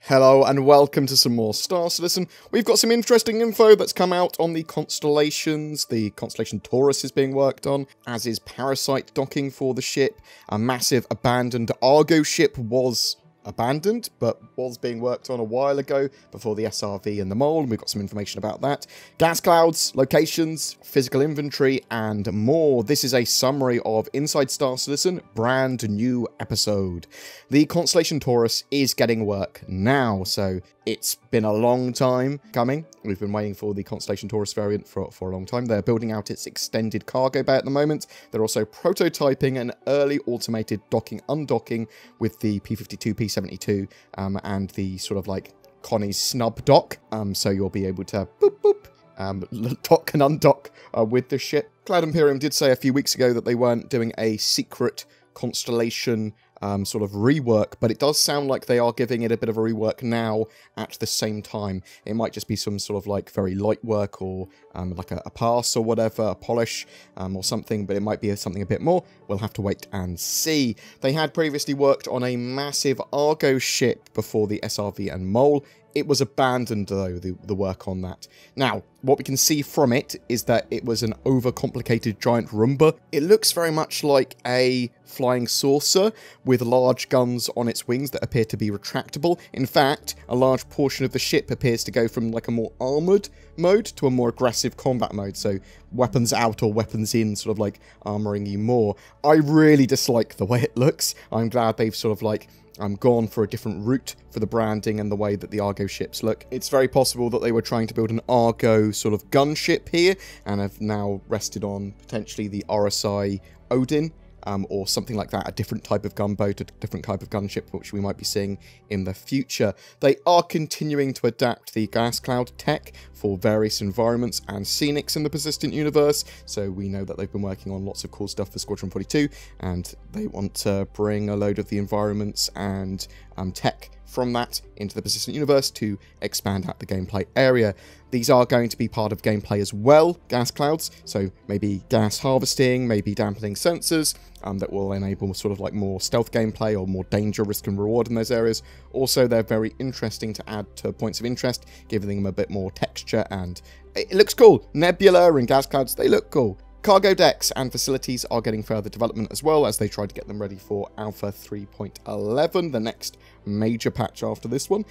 Hello and welcome to some more Star Citizen. We've got some interesting info that's come out on the constellations. The Constellation Taurus is being worked on, as is Parasite Docking for the ship. A massive Abandoned Argo Ship was abandoned, but was being worked on a while ago before the SRV and the Mole, and we've got some information about that. Gas clouds, locations, physical inventory, and more. This is a summary of Inside Star Citizen, brand new episode. The Constellation Taurus is getting work now, so it's been a long time coming. We've been waiting for the Constellation Taurus variant for a long time. They're building out its extended cargo bay at the moment. They're also prototyping an early automated docking-undocking with the P-52, P-72, and the sort of like Connie's snub dock. So you'll be able to boop boop, dock and undock with the ship. Cloud Imperium did say a few weeks ago that they weren't doing a secret Constellation sort of rework, but it does sound like they are giving it a bit of a rework now at the same time. It might just be some sort of like very light work, or like a pass or whatever, a polish or something, but it might be something a bit more. We'll have to wait and see. They had previously worked on a massive Argo ship before the SRV and Mole. It was abandoned, though, the work on that. Now, what we can see from it is that it was an overcomplicated giant Roomba. It looks very much like a flying saucer with large guns on its wings that appear to be retractable. In fact, a large portion of the ship appears to go from like a more armoured mode to a more aggressive combat mode. So weapons out or weapons in, sort of like armouring you more. I really dislike the way it looks. I'm glad they've sort of like gone for a different route for the branding and the way that the Argo ships look. It's very possible that they were trying to build an Argo sort of gunship here and have now rested on potentially the RSI Odin, or something like that, a different type of gunboat, a different type of gunship, which we might be seeing in the future. They are continuing to adapt the gas cloud tech for various environments and scenics in the persistent universe, so we know that they've been working on lots of cool stuff for Squadron 42, and they want to bring a load of the environments and tech from that into the persistent universe to expand out the gameplay area. These are going to be part of gameplay as well, gas clouds, so maybe gas harvesting, maybe dampening sensors, that will enable sort of like more stealth gameplay or more danger, risk and reward in those areas. Also, they're very interesting to add to points of interest, giving them a bit more texture, and it looks cool. Nebula and gas clouds, they look cool. Cargo decks and facilities are getting further development as well, as they try to get them ready for Alpha 3.11, the next major patch after this one.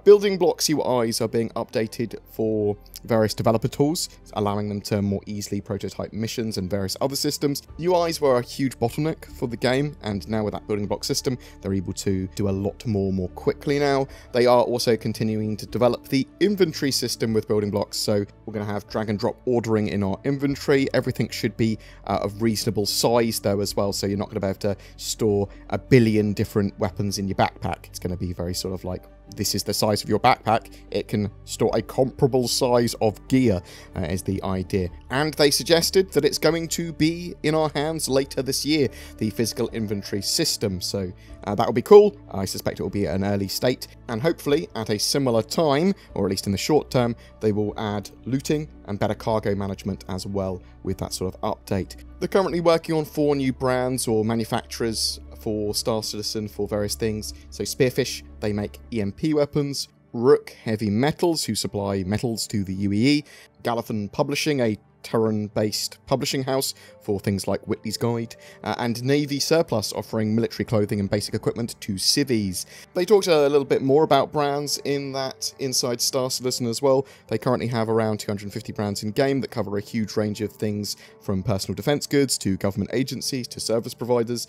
Building blocks UIs are being updated for various developer tools, allowing them to more easily prototype missions and various other systems. UIs were a huge bottleneck for the game, and now with that building block system, they're able to do a lot more quickly now. They are also continuing to develop the inventory system with building blocks, so we're going to have drag and drop ordering in our inventory. Everything should be of reasonable size though as well, so you're not going to be able to store a billion different weapons in your backpack. It's going to be very sort of like, this is the size of your backpack, it can store a comparable size of gear, is the idea. And they suggested that it's going to be in our hands later this year, the physical inventory system, so that will be cool. I suspect it will be at an early state, and hopefully at a similar time, or at least in the short term, they will add looting and better cargo management as well with that sort of update. They're currently working on 4 new brands or manufacturers for Star Citizen for various things. So Spearfish, they make EMP weapons. Rook Heavy Metals, who supply metals to the UEE. Galathon Publishing, a Terran-based publishing house for things like Whitley's Guide, and Navy Surplus, offering military clothing and basic equipment to civvies. They talked a little bit more about brands in that Inside Star Citizen as well. They currently have around 250 brands in game that cover a huge range of things, from personal defense goods to government agencies to service providers.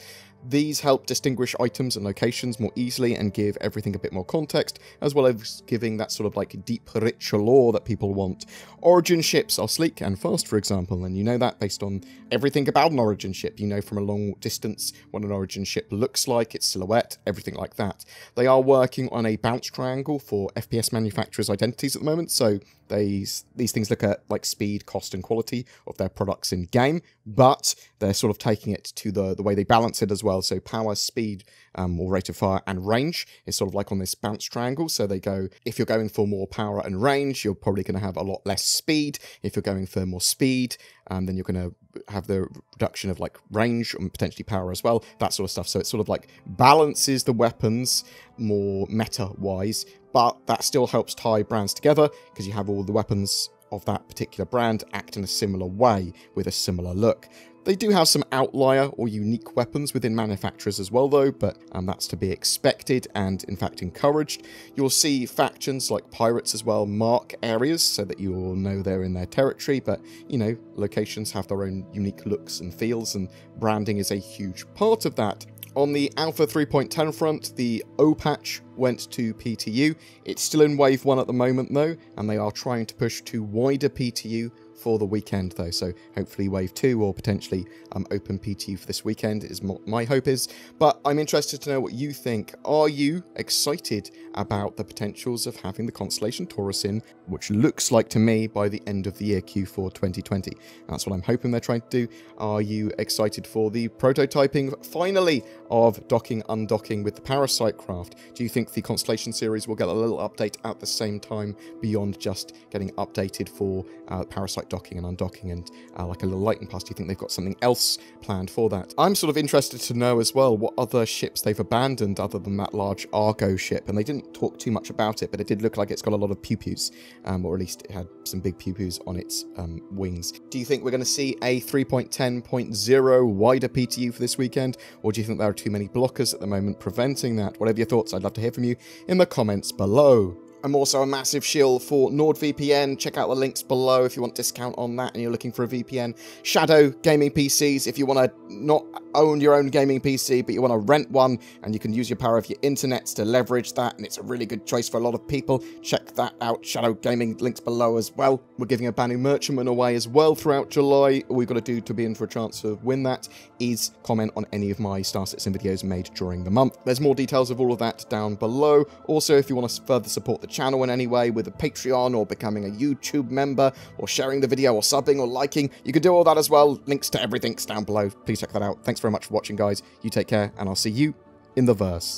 These help distinguish items and locations more easily and give everything a bit more context, as well as giving that sort of like deep, rich lore that people want. Origin ships are sleek and fast, for example, and you know that based on everything about an Origin ship. You know from a long distance what an Origin ship looks like, its silhouette, everything like that. They are working on a bounce triangle for FPS manufacturers' identities at the moment, so these things look at like speed, cost and quality of their products in game, but they're sort of taking it to the way they balance it as well. So power, speed, or rate of fire and range is sort of like on this bounce triangle. So they go, if you're going for more power and range, you're probably going to have a lot less speed. If you're going for more speed, then you're going to have the reduction of like range and potentially power as well, that sort of stuff. So it sort of like balances the weapons more meta-wise, but that still helps tie brands together because you have all the weapons of that particular brand act in a similar way with a similar look. They do have some outlier or unique weapons within manufacturers as well though, but that's to be expected and in fact encouraged. You'll see factions like pirates as well mark areas so that you all know they're in their territory, but you know, locations have their own unique looks and feels, and branding is a huge part of that. On the Alpha 3.10 front, the O patch went to PTU. It's still in Wave 1 at the moment though, and they are trying to push to wider PTU for the weekend though, so hopefully Wave 2 or potentially open PTU for this weekend is what my hope is. But I'm interested to know what you think. Are you excited about the potentials of having the Constellation Taurus in, which looks like to me by the end of the year Q4 2020? That's what I'm hoping they're trying to do. Are you excited for the prototyping finally of docking undocking with the Parasite craft? Do you think the Constellation series will get a little update at the same time beyond just getting updated for Parasite docking and undocking and like a little lightning pass? Do you think they've got something else planned for that? I'm sort of interested to know as well what other ships they've abandoned other than that large Argo ship, and they didn't talk too much about it, but it did look like it's got a lot of pew-pews, or at least it had some big pew-pews on its wings. Do you think we're going to see a 3.10.0 wider PTU for this weekend, or do you think there are too many blockers at the moment preventing that? Whatever your thoughts, I'd love to hear from you in the comments below. I'm also a massive shill for NordVPN. Check out the links below if you want discount on that and you're looking for a VPN. Shadow gaming PCs, if you want to not own your own gaming PC, but you want to rent one and you can use your power of your internet to leverage that, and it's a really good choice for a lot of people. Check that out. Shadow Gaming, links below as well. We're giving a Banu Merchantman away as well throughout July. All we've got to do to be in for a chance to win that is comment on any of my Star Citizen videos made during the month. There's more details of all of that down below. Also, if you want to further support the channel in any way with a Patreon or becoming a YouTube member or sharing the video or subbing or liking, you can do all that as well. Links to everything's down below. Please check that out. Thanks very much for watching, guys. You take care, and I'll see you in the verse.